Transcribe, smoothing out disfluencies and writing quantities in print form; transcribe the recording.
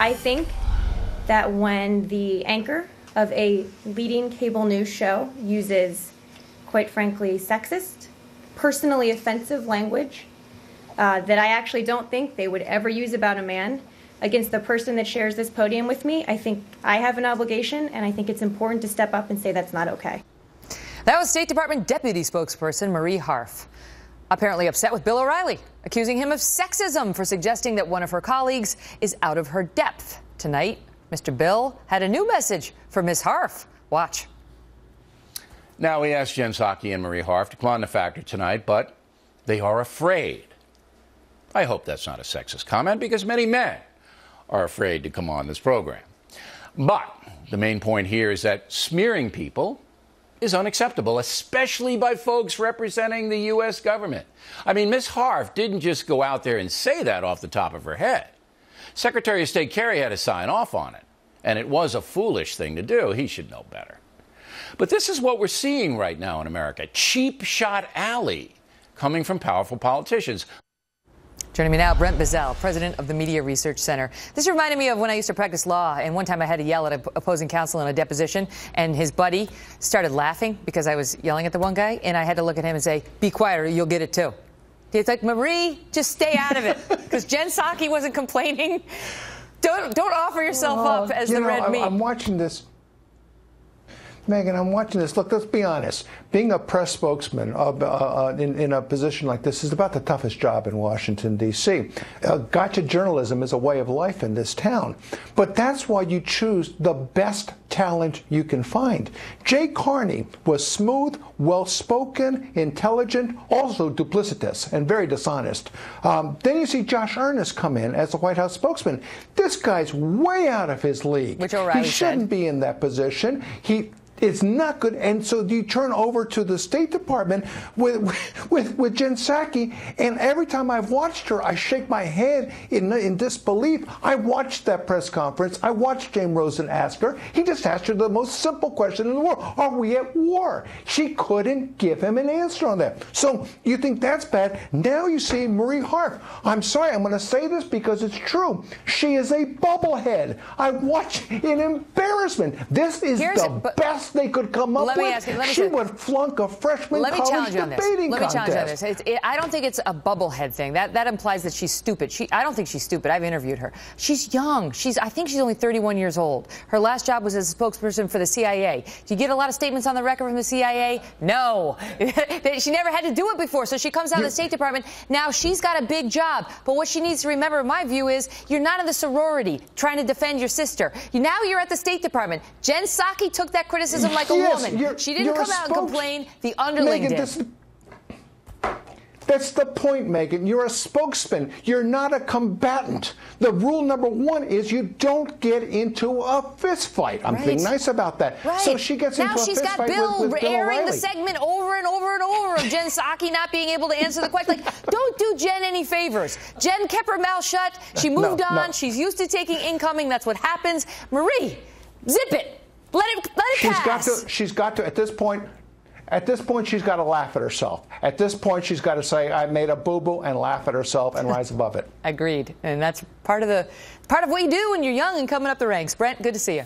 I think that when the anchor of a leading cable news show uses, quite frankly, sexist, personally offensive language that I actually don't think they would ever use about a man against the person that shares this podium with me, I think I have an obligation, and I think it's important to step up and say that's not okay. That was State Department Deputy Spokesperson Marie Harf, apparently upset with Bill O'Reilly, accusing him of sexism for suggesting that one of her colleagues is out of her depth. Tonight, Mr. Bill had a new message for Ms. Harf. Watch. Now, we asked Jen Psaki and Marie Harf to come on the Factor tonight, but they are afraid. I hope that's not a sexist comment, because many men are afraid to come on this program. But the main point here is that smearing people is unacceptable, especially by folks representing the U.S. government. I mean, Ms. Harf didn't just go out there and say that off the top of her head. Secretary of State Kerry had to sign off on it, and it was a foolish thing to do. He should know better. But this is what we're seeing right now in America: cheap shot alley coming from powerful politicians. Joining me now, Brent Bozell, president of the Media Research Center. This reminded me of when I used to practice law, and one time I had to yell at an opposing counsel in a deposition, and his buddy started laughing because I was yelling at the one guy, and I had to look at him and say, "Be quiet or you'll get it too." It's like, Marie, just stay out of it, because Jen Psaki wasn't complaining. Don't offer yourself up as the red meat. I'm watching this. Megyn, I'm watching this. Look, let's be honest. Being a press spokesman in a position like this is about the toughest job in Washington, D.C. Gotcha journalism is a way of life in this town. But that's why you choose the best talent you can find. Jay Carney was smooth, well-spoken, intelligent, also duplicitous, and very dishonest. Then you see Josh Earnest come in as the White House spokesman. This guy's way out of his league. Which O'Reilly He shouldn't be in that position. It's not good. And so you turn over to the State Department with Jen Psaki, and every time I've watched her, I shake my head in disbelief. I watched that press conference. I watched James Rosen ask her. He just asked her the most simple question in the world: are we at war? She couldn't give him an answer on that. So you think that's bad. Now you see Marie Harf. I'm sorry, I'm going to say this because it's true. She is a bubblehead. I watched in embarrassment. This is the best they could come up with. She would flunk a freshman college debating contest. Let me challenge you on this. I don't think it's a bubblehead thing. That implies that she's stupid. I don't think she's stupid. I've interviewed her. She's young. I think she's only 31 years old. Her last job was as a spokesperson for the CIA. Do you get a lot of statements on the record from the CIA? No. She never had to do it before, so she comes out of the State Department. Now she's got a big job, but what she needs to remember, in my view, is you're not in the sorority trying to defend your sister. Now you're at the State Department. Jen Psaki took that criticism like a woman. She didn't come out and complain. The underling did. That's the point, Megyn. You're a spokesman. You're not a combatant. The rule number one is you don't get into a fist fight. I'm being nice about that. Right. So she gets into a fist fight with Bill O'Reilly. Airing the segment over and over and over of Jen Psaki not being able to answer the question. Like, don't do Jen any favors. Jen kept her mouth shut. She moved on. No. She's used to taking incoming. That's what happens. Marie, zip it. Let it pass. She's got to, at this point, she's got to laugh at herself. At this point, she's got to say, I made a boo-boo, and laugh at herself and rise above it. Agreed. And that's part of what you do when you're young and coming up the ranks. Brent, good to see you.